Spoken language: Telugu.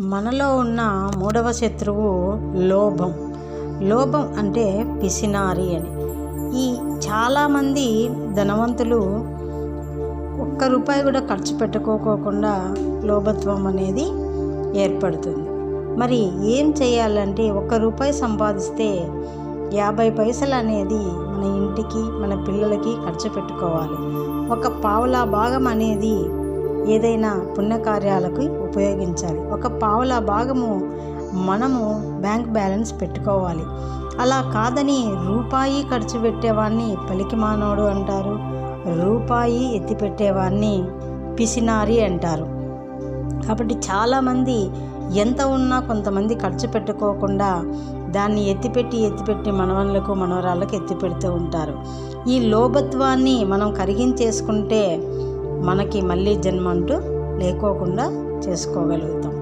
మనలో ఉన్న మూడవ శత్రువు లోభం. లోభం అంటే పిసినారి అని. ఈ చాలామంది ధనవంతులు ఒక్క రూపాయి కూడా ఖర్చు పెట్టుకోకుండా లోభత్వం అనేది ఏర్పడుతుంది. మరి ఏం చేయాలంటే, ఒక్క రూపాయి సంపాదిస్తే 50 పైసలు అనేది మన ఇంటికి, మన పిల్లలకి ఖర్చు పెట్టుకోవాలి. ఒక పావలా భాగం అనేది ఏదైనా పుణ్యకార్యాలకు ఉపయోగించాలి. ఒక పావలా భాగము మనము బ్యాంక్ బ్యాలెన్స్ పెట్టుకోవాలి. అలా కాదని రూపాయి ఖర్చు పెట్టేవాడిని పలికిమానోడు అంటారు, రూపాయి ఎత్తిపెట్టేవాడిని పిసినారి అంటారు. కాబట్టి చాలామంది ఎంత ఉన్నా కొంతమంది ఖర్చు పెట్టుకోకుండా దాన్ని ఎత్తిపెట్టి మనవళ్ళకు మనవరాళ్ళకు ఎత్తిపెడుతూ ఉంటారు. ఈ లోభత్వాన్ని మనం కరిగించేసుకుంటే మనకి మళ్ళీ జన్మ అంటూ లేకోకుండా చేసుకోగలుగుతాం.